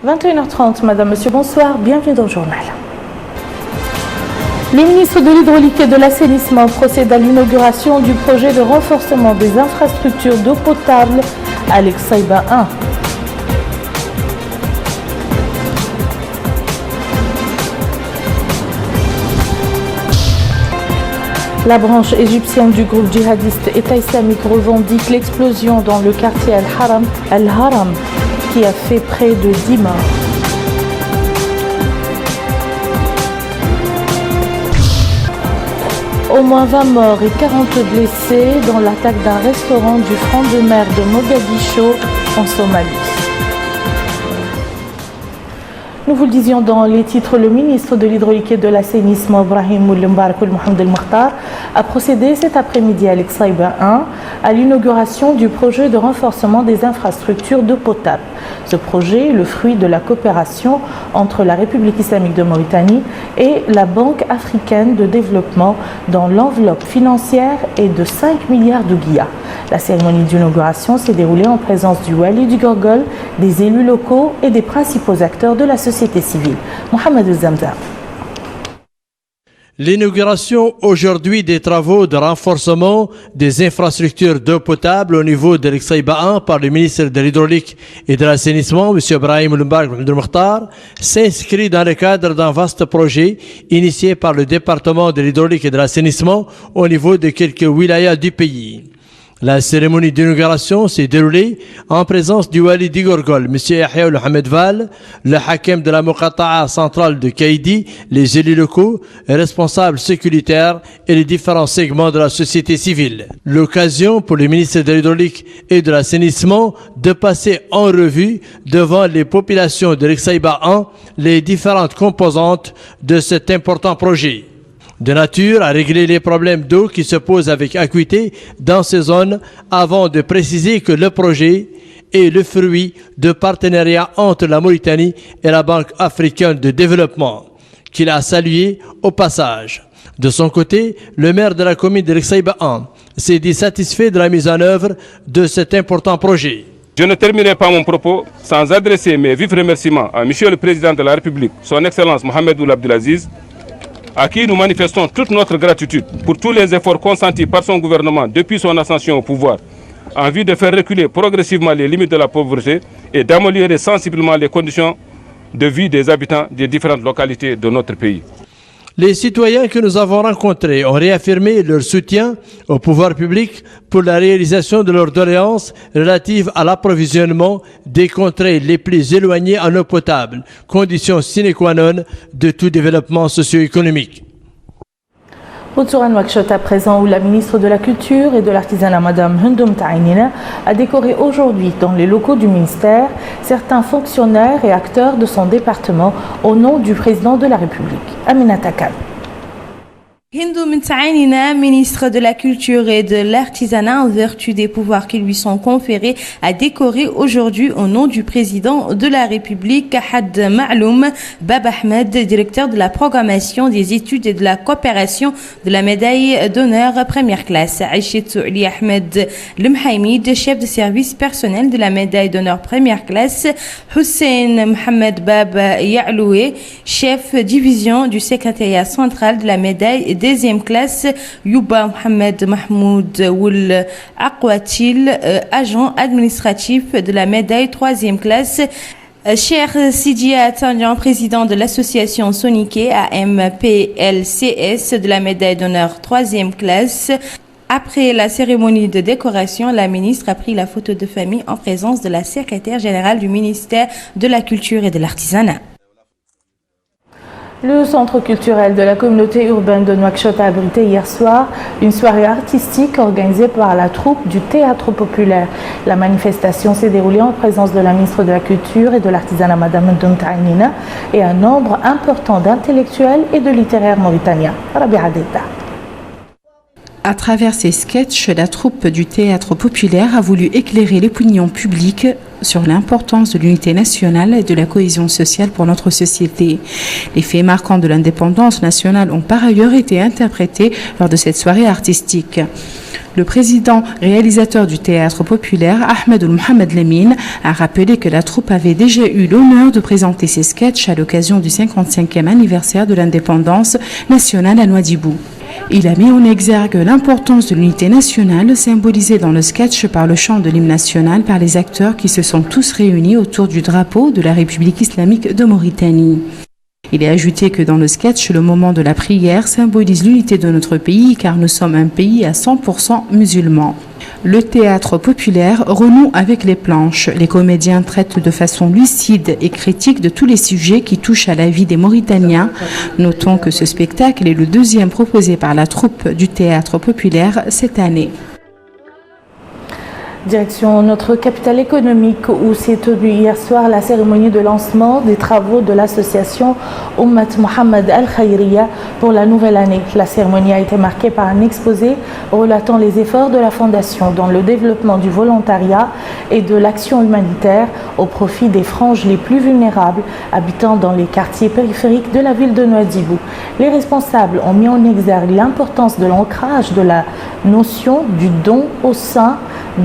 21h30, Madame, Monsieur, bonsoir, bienvenue dans le journal. Le ministre de l'Hydraulique et de l'Assainissement procède à l'inauguration du projet de renforcement des infrastructures d'eau potable à l'Exaïba 1. La branche égyptienne du groupe djihadiste État islamique revendique l'explosion dans le quartier Al-Haram qui a fait près de 10 morts. Au moins 20 morts et 40 blessés dans l'attaque d'un restaurant du front de mer de Mogadiscio en Somalie. Nous vous le disions dans les titres, le ministre de l'Hydraulique et de l'Assainissement, Brahim Moulembarkoul Mohamed El Mokhtar, a procédé cet après-midi à l'Exaïba 1 à l'inauguration du projet de renforcement des infrastructures d'eau potable. Ce projet est le fruit de la coopération entre la République islamique de Mauritanie et la Banque africaine de développement dans l'enveloppe financière est de 5 milliards de guillas. La cérémonie d'inauguration s'est déroulée en présence du Wali du Gorgol, des élus locaux et des principaux acteurs de la société civile. Mohamed Zamzam. L'inauguration aujourd'hui des travaux de renforcement des infrastructures d'eau potable au niveau de l'Exaïba 1 par le ministre de l'Hydraulique et de l'Assainissement, M. Brahim Moulembarkoul Mohamed El Mokhtar, s'inscrit dans le cadre d'un vaste projet initié par le département de l'Hydraulique et de l'Assainissement au niveau de quelques wilayas du pays. La cérémonie d'inauguration s'est déroulée en présence du Wali d'Igorgol, M. Yahya Mohamed Val, le hakem de la Muqata'a centrale de Kaïdi, les élus locaux, les responsables sécuritaires et les différents segments de la société civile. L'occasion pour le ministre de l'Hydraulique et de l'Assainissement de passer en revue devant les populations de l'Exaïba 1 les différentes composantes de cet important projet. De nature à régler les problèmes d'eau qui se posent avec acuité dans ces zones, avant de préciser que le projet est le fruit de partenariats entre la Mauritanie et la Banque africaine de développement, qu'il a salué au passage. De son côté, le maire de la commune de l'Exaïba 1 s'est dit satisfait de la mise en œuvre de cet important projet. Je ne terminerai pas mon propos sans adresser mes vifs remerciements à Monsieur le Président de la République, Son Excellence Mohamed Ould Abdelaziz, à qui nous manifestons toute notre gratitude pour tous les efforts consentis par son gouvernement depuis son ascension au pouvoir, en vue de faire reculer progressivement les limites de la pauvreté et d'améliorer sensiblement les conditions de vie des habitants des différentes localités de notre pays. Les citoyens que nous avons rencontrés ont réaffirmé leur soutien au pouvoir public pour la réalisation de leurs doléances relatives à l'approvisionnement des contrées les plus éloignées en eau potable, condition sine qua non de tout développement socio-économique. Retour à Nouakchott à présent où la ministre de la Culture et de l'Artisanat, Madame Hendoum Taïnina, a décoré aujourd'hui dans les locaux du ministère certains fonctionnaires et acteurs de son département au nom du président de la République. Aminata Khan. Hendoum Taïnina, ministre de la Culture et de l'Artisanat, en vertu des pouvoirs qui lui sont conférés, a décoré aujourd'hui au nom du président de la République, Had Ma'loum Bab Ahmed, directeur de la programmation des études et de la coopération de la médaille d'honneur première classe, Aïchet Ali Ahmed Lemhaimid, chef de service personnel de la médaille d'honneur première classe, Hussein Mohamed Bab Ya'loué, chef division du secrétariat central de la médaille deuxième classe, Yuba Mohamed Mahmoud Woul Akwatil, agent administratif de la médaille troisième classe, Cher Sidia Tandian, président de l'association Soniké AMPLCS de la médaille d'honneur troisième classe. Après la cérémonie de décoration, la ministre a pris la photo de famille en présence de la secrétaire générale du ministère de la Culture et de l'Artisanat. Le centre culturel de la communauté urbaine de Nouakchott a abrité hier soir une soirée artistique organisée par la troupe du Théâtre populaire. La manifestation s'est déroulée en présence de la ministre de la Culture et de l'Artisanat, Madame Hendoum Taïnina, et un nombre important d'intellectuels et de littéraires mauritaniens. Rabia Deta. À travers ses sketchs, la troupe du Théâtre populaire a voulu éclairer l'opinion publique sur l'importance de l'unité nationale et de la cohésion sociale pour notre société. Les faits marquants de l'indépendance nationale ont par ailleurs été interprétés lors de cette soirée artistique. Le président réalisateur du théâtre populaire, Ahmed Mohamed Lemine, a rappelé que la troupe avait déjà eu l'honneur de présenter ses sketchs à l'occasion du 55e anniversaire de l'indépendance nationale à Nouadhibou. Il a mis en exergue l'importance de l'unité nationale symbolisée dans le sketch par le chant de l'hymne national par les acteurs qui se sont tous réunis autour du drapeau de la République islamique de Mauritanie. Il a ajouté que dans le sketch, le moment de la prière symbolise l'unité de notre pays car nous sommes un pays à 100% musulman. Le théâtre populaire renoue avec les planches. Les comédiens traitent de façon lucide et critique de tous les sujets qui touchent à la vie des Mauritaniens. Notons que ce spectacle est le deuxième proposé par la troupe du théâtre populaire cette année. Direction notre capitale économique où s'est tenue hier soir la cérémonie de lancement des travaux de l'association Ummat Mohammed Al-Khayriya pour la nouvelle année. La cérémonie a été marquée par un exposé relatant les efforts de la fondation dans le développement du volontariat et de l'action humanitaire au profit des franges les plus vulnérables habitant dans les quartiers périphériques de la ville de Nouadhibou. Les responsables ont mis en exergue l'importance de l'ancrage de la notion du don au sein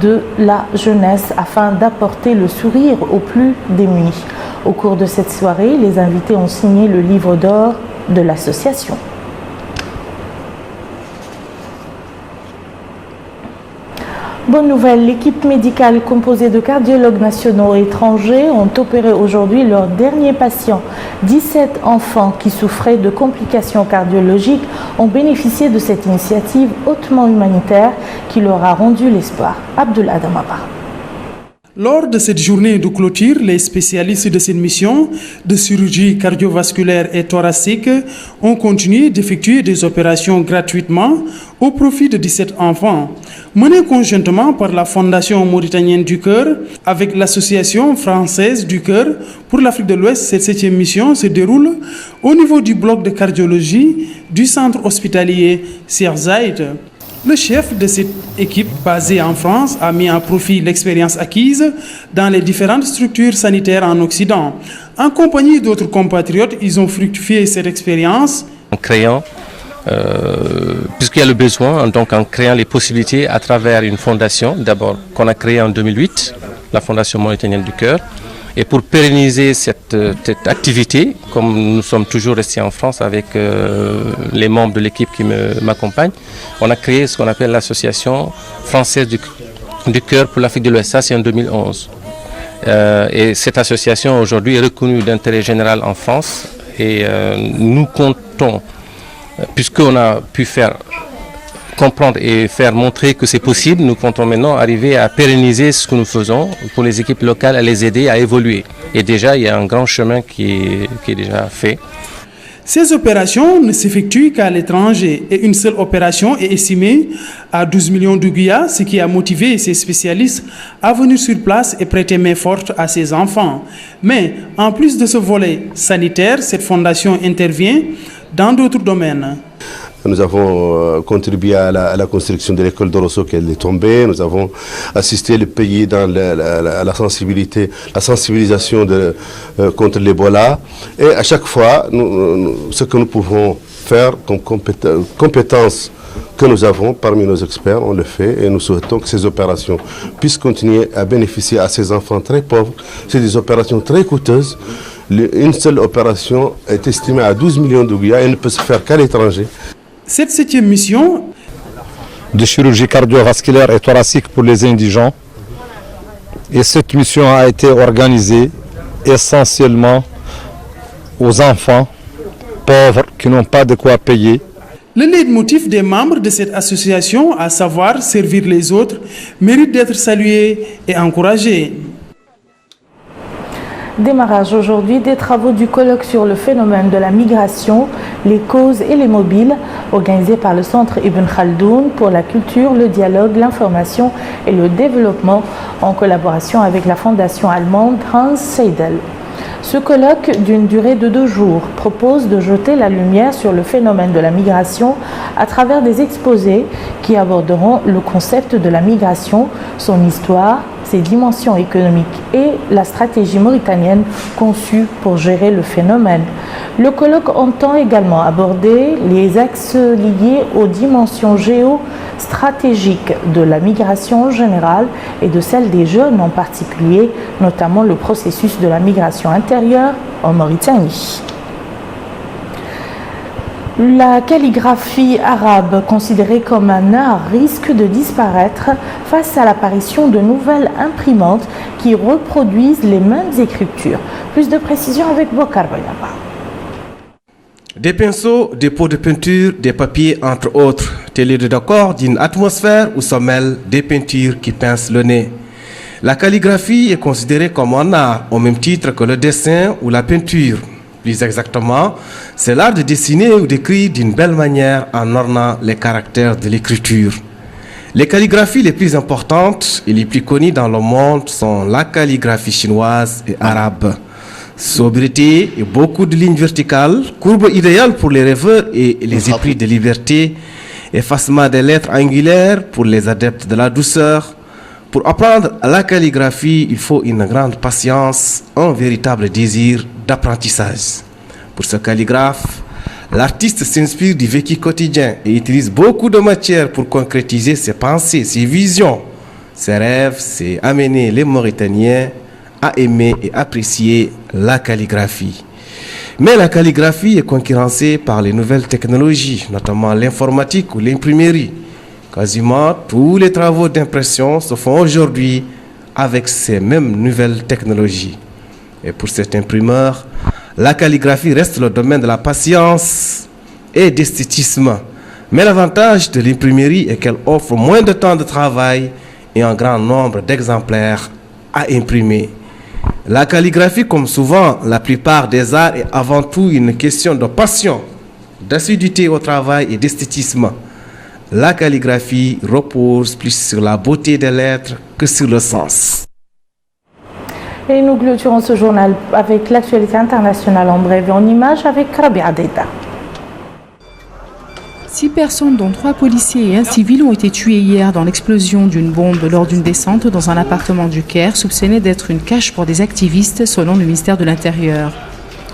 de la jeunesse afin d'apporter le sourire aux plus démunis. Au cours de cette soirée, les invités ont signé le livre d'or de l'association. Bonne nouvelle, l'équipe médicale composée de cardiologues nationaux et étrangers ont opéré aujourd'hui leur dernier patient. 17 enfants qui souffraient de complications cardiologiques ont bénéficié de cette initiative hautement humanitaire qui leur a rendu l'espoir. Abdullah Damaba. Lors de cette journée de clôture, les spécialistes de cette mission de chirurgie cardiovasculaire et thoracique ont continué d'effectuer des opérations gratuitement au profit de 17 enfants. Menées conjointement par la Fondation mauritanienne du cœur avec l'Association française du cœur pour l'Afrique de l'Ouest, cette 7e mission se déroule au niveau du bloc de cardiologie du centre hospitalier Cheikh Zayed. Le chef de cette équipe basée en France a mis à profit l'expérience acquise dans les différentes structures sanitaires en Occident. En compagnie d'autres compatriotes, ils ont fructifié cette expérience. En créant, puisqu'il y a le besoin, donc en créant les possibilités à travers une fondation, d'abord qu'on a créée en 2008, la Fondation mauritanienne du cœur. Et pour pérenniser cette activité, comme nous sommes toujours restés en France avec les membres de l'équipe qui m'accompagnent, on a créé ce qu'on appelle l'Association française du cœur pour l'Afrique de l'Ouest. Ça, c'est en 2011. Et cette association aujourd'hui est reconnue d'intérêt général en France. Et nous comptons, puisqu'on a pu faire comprendre et faire montrer que c'est possible, nous comptons maintenant arriver à pérenniser ce que nous faisons pour les équipes locales, à les aider à évoluer. Et déjà, il y a un grand chemin qui est déjà fait. Ces opérations ne s'effectuent qu'à l'étranger et une seule opération est estimée à 12 millions de Guyas, ce qui a motivé ces spécialistes à venir sur place et prêter main forte à ces enfants. Mais en plus de ce volet sanitaire, cette fondation intervient dans d'autres domaines. Nous avons contribué à la construction de l'école de Rosso qui est tombée. Nous avons assisté le pays dans la sensibilisation contre l'Ebola. Et à chaque fois, ce que nous pouvons faire comme compétences que nous avons parmi nos experts, on le fait et nous souhaitons que ces opérations puissent continuer à bénéficier à ces enfants très pauvres. C'est des opérations très coûteuses. Une seule opération est estimée à 12 millions de Guyas et ne peut se faire qu'à l'étranger. Cette 7e mission de chirurgie cardiovasculaire et thoracique pour les indigents. Et cette mission a été organisée essentiellement aux enfants pauvres qui n'ont pas de quoi payer. Le leitmotiv des membres de cette association, à savoir servir les autres, mérite d'être salué et encouragé. Démarrage aujourd'hui des travaux du colloque sur le phénomène de la migration, les causes et les mobiles, organisé par le Centre Ibn Khaldoun pour la culture, le dialogue, l'information et le développement en collaboration avec la fondation allemande Hans Seidel. Ce colloque d'une durée de 2 jours propose de jeter la lumière sur le phénomène de la migration à travers des exposés qui aborderont le concept de la migration, son histoire, ses dimensions économiques et la stratégie mauritanienne conçue pour gérer le phénomène. Le colloque entend également aborder les axes liés aux dimensions géostratégiques de la migration en général et de celle des jeunes en particulier, notamment le processus de la migration intérieure en Mauritanie. La calligraphie arabe, considérée comme un art, risque de disparaître face à l'apparition de nouvelles imprimantes qui reproduisent les mêmes écritures. Plus de précisions avec Bokar Boyaba. Des pinceaux, des pots de peinture, des papiers, entre autres. Tel est le décor d'une atmosphère où se mêlent des peintures qui pincent le nez. La calligraphie est considérée comme un art, au même titre que le dessin ou la peinture. Plus exactement, c'est l'art de dessiner ou d'écrire d'une belle manière en ornant les caractères de l'écriture. Les calligraphies les plus importantes et les plus connues dans le monde sont la calligraphie chinoise et arabe. Sobriété et beaucoup de lignes verticales, courbe idéale pour les rêveurs et les épris de liberté, effacement des lettres angulaires pour les adeptes de la douceur. Pour apprendre la calligraphie, il faut une grande patience, un véritable désir d'apprentissage. Pour ce calligraphe, l'artiste s'inspire du vécu quotidien et utilise beaucoup de matière pour concrétiser ses pensées, ses visions. Ses rêves, c'est amener les Mauritaniens à aimer et apprécier la calligraphie. Mais la calligraphie est concurrencée par les nouvelles technologies, notamment l'informatique ou l'imprimerie. Quasiment tous les travaux d'impression se font aujourd'hui avec ces mêmes nouvelles technologies. Et pour cet imprimeur, la calligraphie reste le domaine de la patience et d'esthétisme. Mais l'avantage de l'imprimerie est qu'elle offre moins de temps de travail et un grand nombre d'exemplaires à imprimer. La calligraphie, comme souvent la plupart des arts, est avant tout une question de passion, d'assiduité au travail et d'esthétisme. La calligraphie repose plus sur la beauté des lettres que sur le sens. Et nous clôturons ce journal avec l'actualité internationale en bref et en images avec Rabia Deida. 6 personnes, dont 3 policiers et un civil, ont été tuées hier dans l'explosion d'une bombe lors d'une descente dans un appartement du Caire, soupçonné d'être une cache pour des activistes, selon le ministère de l'Intérieur.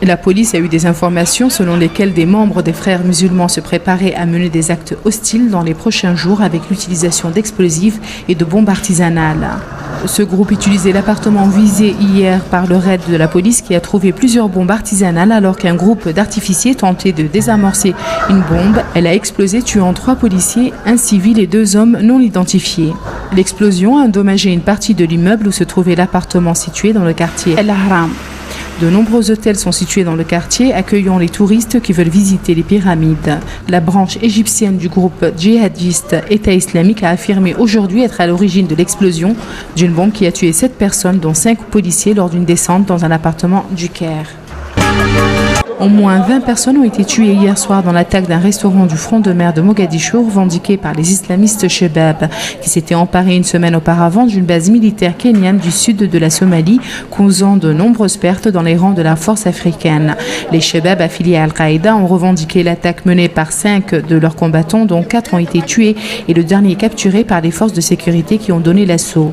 La police a eu des informations selon lesquelles des membres des frères musulmans se préparaient à mener des actes hostiles dans les prochains jours avec l'utilisation d'explosifs et de bombes artisanales. Ce groupe utilisait l'appartement visé hier par le raid de la police qui a trouvé plusieurs bombes artisanales alors qu'un groupe d'artificiers tentait de désamorcer une bombe. Elle a explosé, tuant 3 policiers, un civil et 2 hommes non identifiés. L'explosion a endommagé une partie de l'immeuble où se trouvait l'appartement situé dans le quartier El Haram. De nombreux hôtels sont situés dans le quartier, accueillant les touristes qui veulent visiter les pyramides. La branche égyptienne du groupe djihadiste État islamique a affirmé aujourd'hui être à l'origine de l'explosion d'une bombe qui a tué 7 personnes, dont 5 policiers, lors d'une descente dans un appartement du Caire. Au moins 20 personnes ont été tuées hier soir dans l'attaque d'un restaurant du front de mer de Mogadiscio revendiqué par les islamistes Chebab, qui s'étaient emparés une semaine auparavant d'une base militaire kenyane du sud de la Somalie, causant de nombreuses pertes dans les rangs de la force africaine. Les Chebab affiliés à Al-Qaïda ont revendiqué l'attaque menée par 5 de leurs combattants, dont 4 ont été tués et le dernier capturé par les forces de sécurité qui ont donné l'assaut.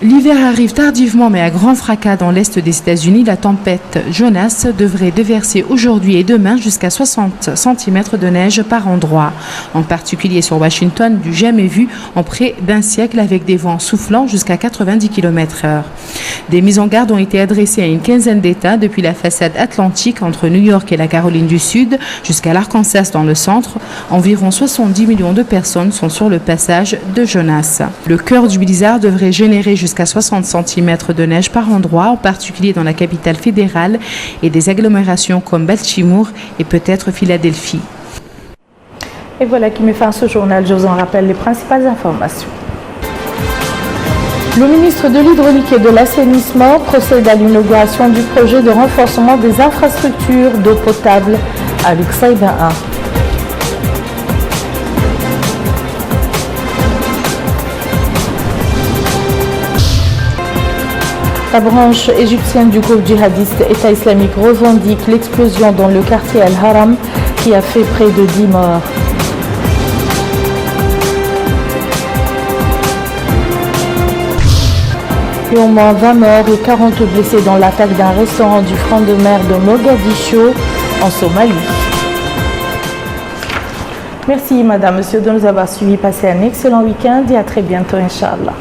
L'hiver arrive tardivement mais à grand fracas dans l'est des États-Unis. La tempête Jonas devrait déverser aujourd'hui et demain jusqu'à 60 cm de neige par endroit. En particulier sur Washington, du jamais vu en près d'un siècle, avec des vents soufflant jusqu'à 90 km/h. Des mises en garde ont été adressées à une quinzaine d'États, depuis la façade atlantique entre New York et la Caroline du Sud jusqu'à l'Arkansas dans le centre. Environ 70 millions de personnes sont sur le passage de Jonas. Le cœur du blizzard devrait générer jusqu'à 60 cm de neige par endroit, en particulier dans la capitale fédérale et des agglomérations comme Baltimore et peut-être Philadelphie. Et voilà qui met fin à ce journal. Je vous en rappelle les principales informations. Le ministre de l'Hydraulique et de l'Assainissement procède à l'inauguration du projet de renforcement des infrastructures d'eau potable à l'Uxaïba 1. La branche égyptienne du groupe djihadiste État islamique revendique l'explosion dans le quartier El Haram qui a fait près de 10 morts. et au moins 20 morts et 40 blessés dans l'attaque d'un restaurant du front de mer de Mogadiscio en Somalie. Merci Madame, Monsieur de nous avoir suivis. Passez un excellent week-end et à très bientôt, Inch'Allah.